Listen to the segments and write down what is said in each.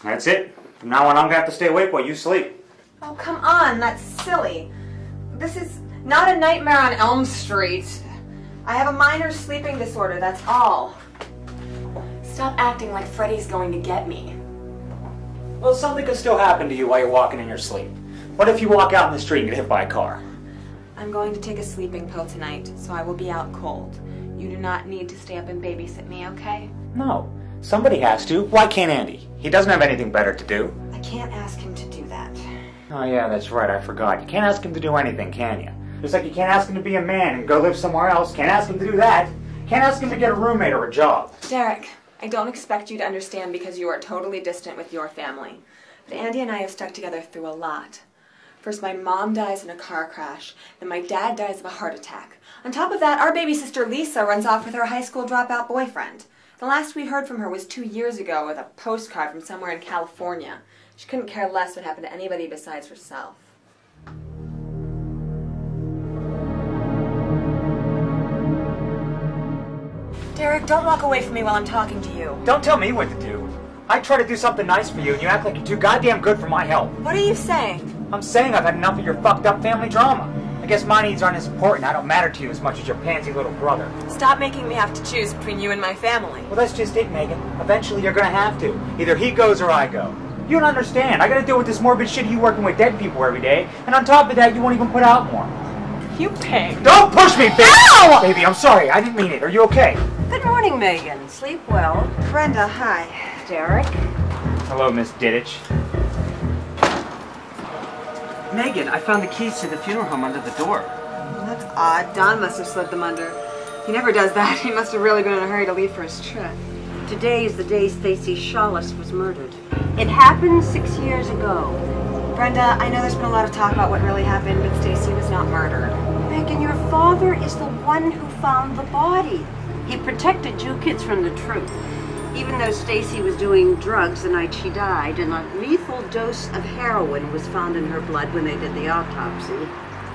That's it. From now on, I'm gonna have to stay awake while you sleep. Oh, come on, that's silly. This is not a nightmare on Elm Street. I have a minor sleeping disorder, that's all. Stop acting like Freddy's going to get me. Well, something could still happen to you while you're walking in your sleep. What if you walk out in the street and get hit by a car? I'm going to take a sleeping pill tonight, so I will be out cold. You do not need to stay up and babysit me, okay? No. Somebody has to. Why can't Andy? He doesn't have anything better to do. I can't ask him to do that. Oh yeah, that's right, I forgot. You can't ask him to do anything, can you? Just like you can't ask him to be a man and go live somewhere else. Can't ask him to do that. Can't ask him to get a roommate or a job. Derek, I don't expect you to understand because you are totally distant with your family. But Andy and I have stuck together through a lot. First, my mom dies in a car crash. Then my dad dies of a heart attack. On top of that, our baby sister Lisa runs off with her high school dropout boyfriend. The last we heard from her was 2 years ago with a postcard from somewhere in California. She couldn't care less what happened to anybody besides herself. Derek, don't walk away from me while I'm talking to you. Don't tell me what to do. I try to do something nice for you and you act like you're too goddamn good for my help. What are you saying? I'm saying I've had enough of your fucked up family drama. I guess my needs aren't as important. I don't matter to you as much as your pansy little brother. Stop making me have to choose between you and my family. Well, that's just it, Megan. Eventually you're gonna have to. Either he goes or I go. You don't understand. I gotta deal with this morbid shit of you working with dead people every day, and on top of that, you won't even put out more. You pig. Don't push me, bitch! Ow! Baby, I'm sorry. I didn't mean it. Are you okay? Good morning, Megan. Sleep well. Brenda, hi. Derek. Hello, Miss Diddich. Megan, I found the keys to the funeral home under the door. That's odd. Don must have slipped them under. He never does that. He must have really been in a hurry to leave for his trip. Today is the day Stacy Shawless was murdered. It happened 6 years ago. Brenda, I know there's been a lot of talk about what really happened, but Stacy was not murdered. Megan, your father is the one who found the body. He protected you kids from the truth. Even though Stacy was doing drugs the night she died, and a lethal dose of heroin was found in her blood when they did the autopsy.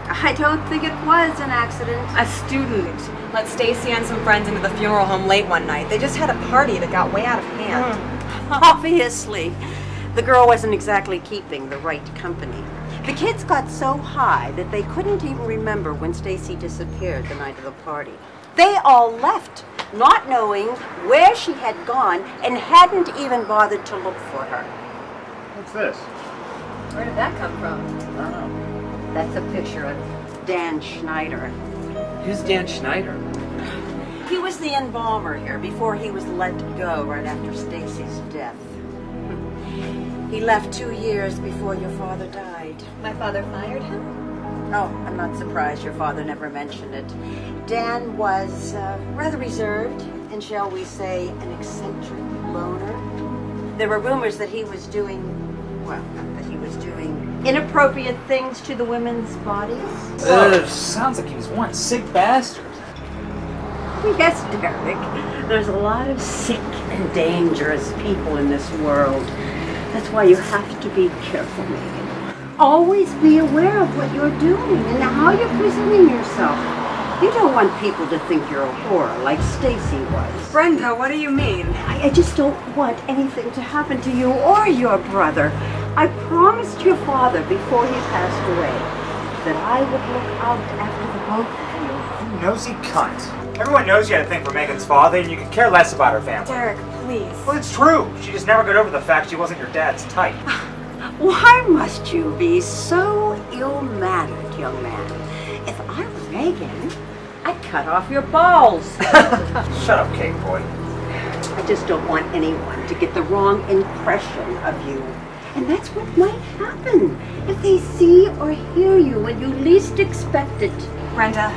I don't think it was an accident. A student let Stacy and some friends into the funeral home late one night. They just had a party that got way out of hand. Obviously, the girl wasn't exactly keeping the right company. The kids got so high that they couldn't even remember when Stacy disappeared the night of the party. They all left, not knowing where she had gone and hadn't even bothered to look for her. What's this? Where did that come from? I don't know. That's a picture of Dan Schneider. Who's Dan Schneider? He was the embalmer here before he was let go right after Stacy's death. He left 2 years before your father died. My father fired him? Oh, I'm not surprised your father never mentioned it. Dan was rather reserved and, shall we say, an eccentric loner. There were rumors that he was doing, well, that he was doing inappropriate things to the women's bodies. Sounds like he was one sick bastard. Yes, Derek. There's a lot of sick and dangerous people in this world. That's why you have to be careful, Megan. Always be aware of what you're doing and how you're presenting yourself. You don't want people to think you're a whore like Stacy was. Brenda, what do you mean? I just don't want anything to happen to you or your brother. I promised your father before he passed away that I would look out after the both of you. You nosy cunt. Everyone knows you had a thing for Megan's father, and you could care less about her family. Derek, please. Well, it's true. She just never got over the fact she wasn't your dad's type. Why must you be so ill-mannered, young man? If I were Megan, I'd cut off your balls. Shut up, cake boy. I just don't want anyone to get the wrong impression of you. And that's what might happen if they see or hear you when you least expect it. Brenda,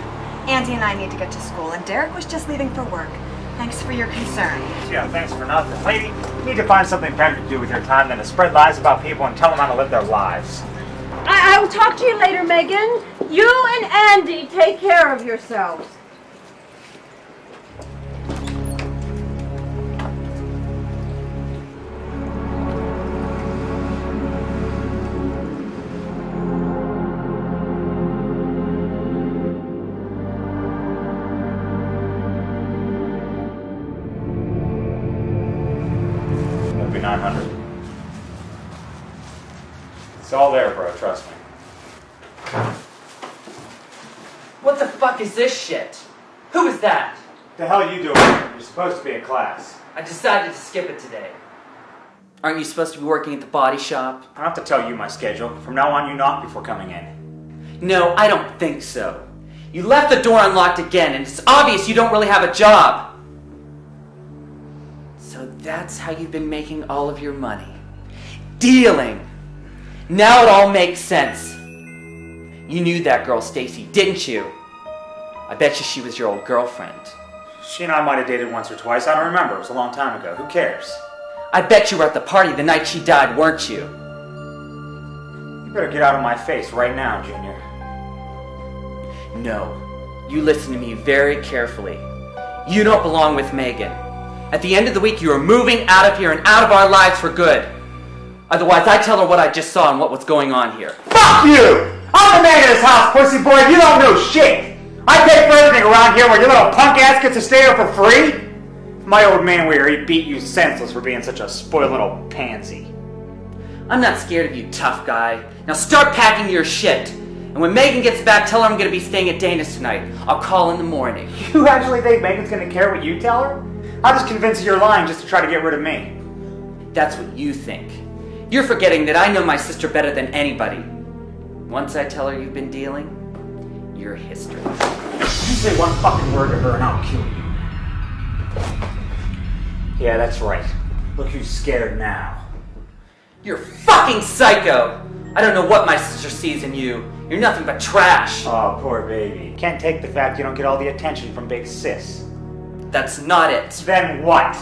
Andy and I need to get to school, and Derek was just leaving for work. Thanks for your concern. Yeah, thanks for nothing. Lady, you need to find something better to do with your time than to spread lies about people and tell them how to live their lives. I will talk to you later, Megan. You and Andy take care of yourselves. Maybe 900. It's all there, bro, trust me. What the fuck is this shit? Who is that? What the hell are you doing here? You're supposed to be in class. I decided to skip it today. Aren't you supposed to be working at the body shop? I don't have to tell you my schedule. From now on, you knock before coming in. No, I don't think so. You left the door unlocked again, and it's obvious you don't really have a job. So that's how you've been making all of your money. Dealing. Now it all makes sense. You knew that girl, Tracey, didn't you? I bet you she was your old girlfriend. She and I might have dated once or twice. I don't remember. It was a long time ago. Who cares? I bet you were at the party the night she died, weren't you? You better get out of my face right now, Junior. No. You listen to me very carefully. You don't belong with Megan. At the end of the week, you are moving out of here and out of our lives for good. Otherwise, I tell her what I just saw and what was going on here. Fuck you! I'm the man of this house, pussy boy. You don't know shit. I pay for everything around here where your little punk ass gets to stay here for free. My old man were here, he'd beat you senseless for being such a spoiled little pansy. I'm not scared of you, tough guy. Now start packing your shit. And when Megan gets back, tell her I'm going to be staying at Dana's tonight. I'll call in the morning. You actually think Megan's going to care what you tell her? I'll just convince her you're lying just to try to get rid of me. That's what you think. You're forgetting that I know my sister better than anybody. Once I tell her you've been dealing, you're history. You say one fucking word to her and I'll kill you. Yeah, that's right. Look who's scared now. You're fucking psycho! I don't know what my sister sees in you. You're nothing but trash. Oh, poor baby. Can't take the fact you don't get all the attention from big sis. That's not it. Then what?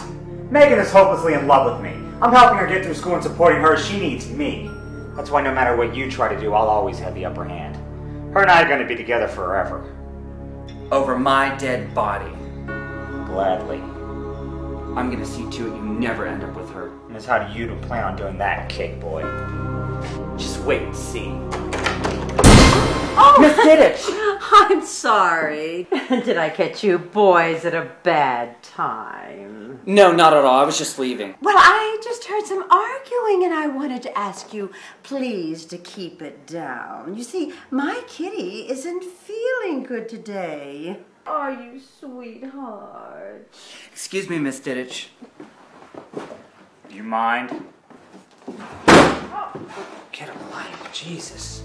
Megan is hopelessly in love with me. I'm helping her get through school and supporting her. She needs me. That's why no matter what you try to do, I'll always have the upper hand. Her and I are going to be together forever. Over my dead body. Gladly. I'm gonna see to it you never end up with her. And how do you plan on doing that, kick boy? Just wait and see. Oh, Miss Diddich! I'm sorry. Did I catch you boys at a bad time? No, not at all. I was just leaving. Well, I just heard some arguing and I wanted to ask you, please, to keep it down. You see, my kitty isn't feeling good today. Are you, sweetheart? Excuse me, Miss Diddich. Do you mind? Get a life, Jesus.